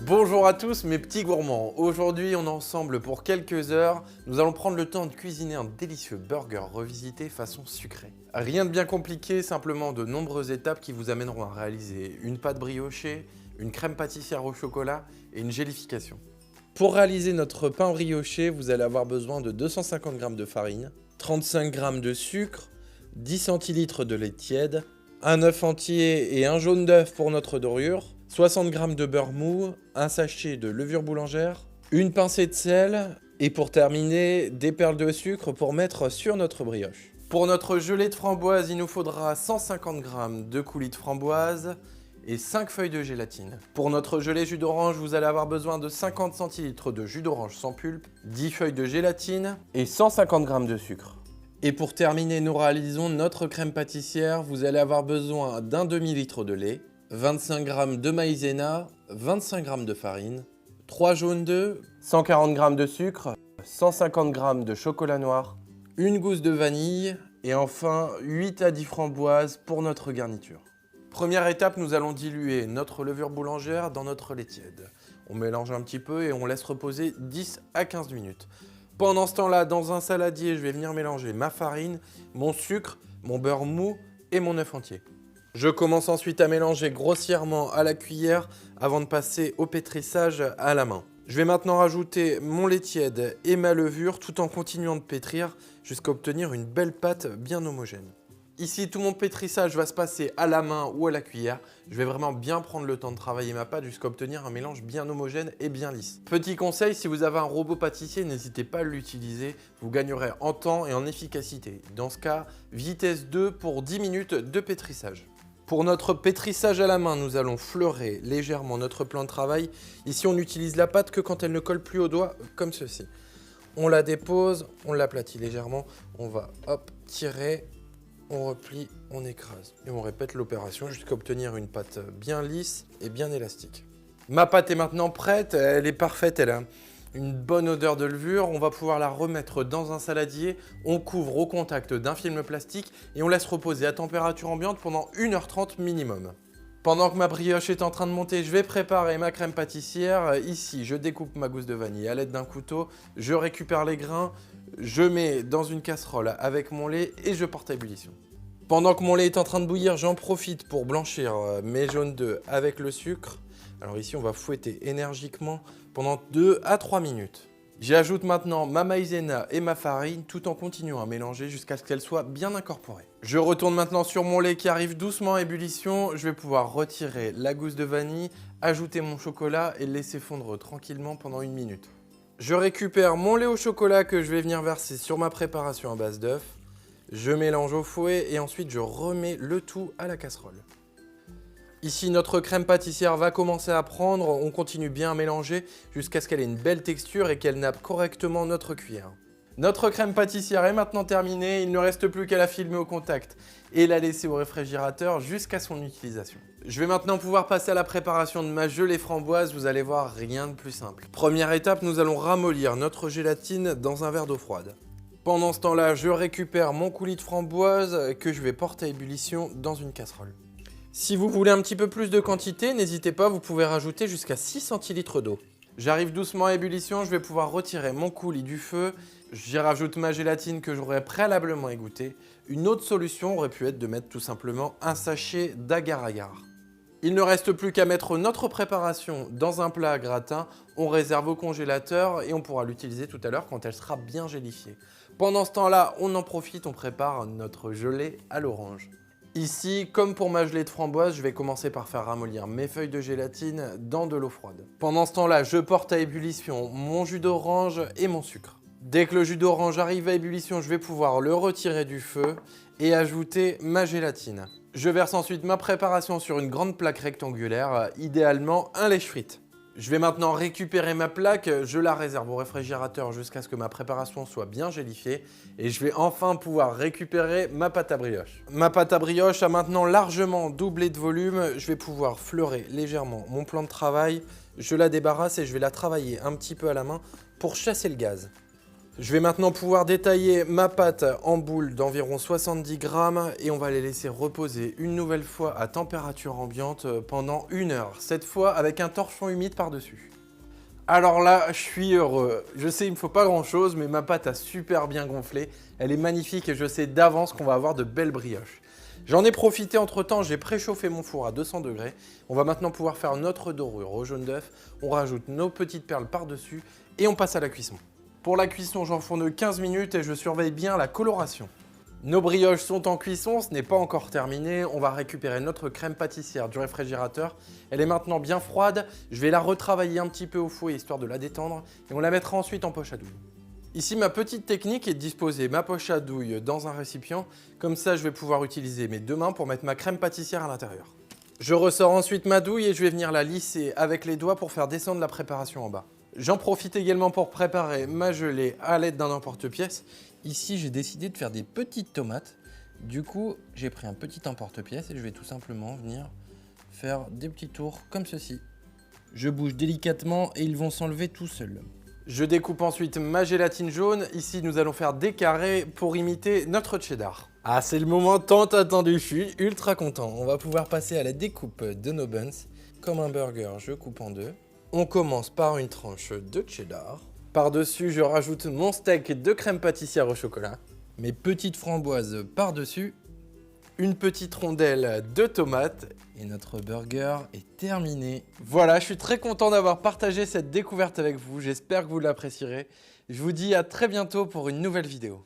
Bonjour à tous mes petits gourmands, aujourd'hui on est ensemble pour quelques heures, nous allons prendre le temps de cuisiner un délicieux burger revisité façon sucrée. Rien de bien compliqué, simplement de nombreuses étapes qui vous amèneront à réaliser une pâte briochée, une crème pâtissière au chocolat et une gélification. Pour réaliser notre pain brioché, vous allez avoir besoin de 250 g de farine, 35 g de sucre, 10 centilitres de lait tiède, un œuf entier et un jaune d'œuf pour notre dorure, 60 g de beurre mou, un sachet de levure boulangère, une pincée de sel et pour terminer, des perles de sucre pour mettre sur notre brioche. Pour notre gelée de framboise, il nous faudra 150 g de coulis de framboise et 5 feuilles de gélatine. Pour notre gelée jus d'orange, vous allez avoir besoin de 50 centilitres de jus d'orange sans pulpe, 10 feuilles de gélatine et 150 g de sucre. Et pour terminer, nous réalisons notre crème pâtissière. Vous allez avoir besoin d'un demi-litre de lait, 25 g de maïzena, 25 g de farine, 3 jaunes d'œufs, 140 g de sucre, 150 g de chocolat noir, une gousse de vanille et enfin 8 à 10 framboises pour notre garniture. Première étape, nous allons diluer notre levure boulangère dans notre lait tiède. On mélange un petit peu et on laisse reposer 10 à 15 minutes. Pendant ce temps-là, dans un saladier, je vais venir mélanger ma farine, mon sucre, mon beurre mou et mon œuf entier. Je commence ensuite à mélanger grossièrement à la cuillère avant de passer au pétrissage à la main. Je vais maintenant rajouter mon lait tiède et ma levure tout en continuant de pétrir jusqu'à obtenir une belle pâte bien homogène. Ici, tout mon pétrissage va se passer à la main ou à la cuillère. Je vais vraiment bien prendre le temps de travailler ma pâte jusqu'à obtenir un mélange bien homogène et bien lisse. Petit conseil, si vous avez un robot pâtissier, n'hésitez pas à l'utiliser. Vous gagnerez en temps et en efficacité. Dans ce cas, vitesse 2 pour 10 minutes de pétrissage. Pour notre pétrissage à la main, nous allons fleurer légèrement notre plan de travail. Ici, on n'utilise la pâte que quand elle ne colle plus au doigt, comme ceci. On la dépose, on l'aplatit légèrement. On va tirer. On replie, on écrase et on répète l'opération jusqu'à obtenir une pâte bien lisse et bien élastique. Ma pâte est maintenant prête, elle est parfaite, elle a une bonne odeur de levure. On va pouvoir la remettre dans un saladier, on couvre au contact d'un film plastique et on laisse reposer à température ambiante pendant 1h30 minimum. Pendant que ma brioche est en train de monter, je vais préparer ma crème pâtissière. Ici, je découpe ma gousse de vanille à l'aide d'un couteau, je récupère les grains, je mets dans une casserole avec mon lait et je porte à ébullition. Pendant que mon lait est en train de bouillir, j'en profite pour blanchir mes jaunes d'œufs avec le sucre. Alors ici, on va fouetter énergiquement pendant 2 à 3 minutes. J'ajoute maintenant ma maïzena et ma farine tout en continuant à mélanger jusqu'à ce qu'elles soient bien incorporées. Je retourne maintenant sur mon lait qui arrive doucement à ébullition. Je vais pouvoir retirer la gousse de vanille, ajouter mon chocolat et le laisser fondre tranquillement pendant 1 minute. Je récupère mon lait au chocolat que je vais venir verser sur ma préparation à base d'œufs. Je mélange au fouet et ensuite je remets le tout à la casserole. Ici, notre crème pâtissière va commencer à prendre. On continue bien à mélanger jusqu'à ce qu'elle ait une belle texture et qu'elle nappe correctement notre cuillère. Notre crème pâtissière est maintenant terminée. Il ne reste plus qu'à la filmer au contact et la laisser au réfrigérateur jusqu'à son utilisation. Je vais maintenant pouvoir passer à la préparation de ma gelée framboise. Vous allez voir, rien de plus simple. Première étape, nous allons ramollir notre gélatine dans un verre d'eau froide. Pendant ce temps-là, je récupère mon coulis de framboise que je vais porter à ébullition dans une casserole. Si vous voulez un petit peu plus de quantité, n'hésitez pas, vous pouvez rajouter jusqu'à 6 centilitres d'eau. J'arrive doucement à ébullition, je vais pouvoir retirer mon coulis du feu. J'y rajoute ma gélatine que j'aurais préalablement égouttée. Une autre solution aurait pu être de mettre tout simplement un sachet d'agar-agar. Il ne reste plus qu'à mettre notre préparation dans un plat à gratin. On réserve au congélateur et on pourra l'utiliser tout à l'heure quand elle sera bien gélifiée. Pendant ce temps-là, on en profite, on prépare notre gelée à l'orange. Ici, comme pour ma gelée de framboise, je vais commencer par faire ramollir mes feuilles de gélatine dans de l'eau froide. Pendant ce temps-là, je porte à ébullition mon jus d'orange et mon sucre. Dès que le jus d'orange arrive à ébullition, je vais pouvoir le retirer du feu et ajouter ma gélatine. Je verse ensuite ma préparation sur une grande plaque rectangulaire, idéalement un lèche-frites. Je vais maintenant récupérer ma plaque, je la réserve au réfrigérateur jusqu'à ce que ma préparation soit bien gélifiée et je vais enfin pouvoir récupérer ma pâte à brioche. Ma pâte à brioche a maintenant largement doublé de volume, je vais pouvoir fleurer légèrement mon plan de travail, je la débarrasse et je vais la travailler un petit peu à la main pour chasser le gaz. Je vais maintenant pouvoir détailler ma pâte en boules d'environ 70 grammes et on va les laisser reposer une nouvelle fois à température ambiante pendant 1 heure, cette fois avec un torchon humide par-dessus. Alors là, je suis heureux. Je sais, il ne me faut pas grand-chose, mais ma pâte a super bien gonflé. Elle est magnifique et je sais d'avance qu'on va avoir de belles brioches. J'en ai profité entre-temps, j'ai préchauffé mon four à 200 degrés. On va maintenant pouvoir faire notre dorure au jaune d'œuf. On rajoute nos petites perles par-dessus et on passe à la cuisson. Pour la cuisson, j'enfourne 15 minutes et je surveille bien la coloration. Nos brioches sont en cuisson, ce n'est pas encore terminé. On va récupérer notre crème pâtissière du réfrigérateur. Elle est maintenant bien froide. Je vais la retravailler un petit peu au fouet histoire de la détendre et on la mettra ensuite en poche à douille. Ici, ma petite technique est de disposer ma poche à douille dans un récipient. Comme ça, je vais pouvoir utiliser mes deux mains pour mettre ma crème pâtissière à l'intérieur. Je ressors ensuite ma douille et je vais venir la lisser avec les doigts pour faire descendre la préparation en bas. J'en profite également pour préparer ma gelée à l'aide d'un emporte-pièce. Ici, j'ai décidé de faire des petites tomates. Du coup, j'ai pris un petit emporte-pièce et je vais tout simplement venir faire des petits tours comme ceci. Je bouge délicatement et ils vont s'enlever tout seuls. Je découpe ensuite ma gélatine jaune. Ici, nous allons faire des carrés pour imiter notre cheddar. Ah, c'est le moment tant attendu, je suis ultra content. On va pouvoir passer à la découpe de nos buns. Comme un burger, je coupe en deux. On commence par une tranche de cheddar. Par-dessus, je rajoute mon steak de crème pâtissière au chocolat. Mes petites framboises par-dessus. Une petite rondelle de tomate. Et notre burger est terminé. Voilà, je suis très content d'avoir partagé cette découverte avec vous. J'espère que vous l'apprécierez. Je vous dis à très bientôt pour une nouvelle vidéo.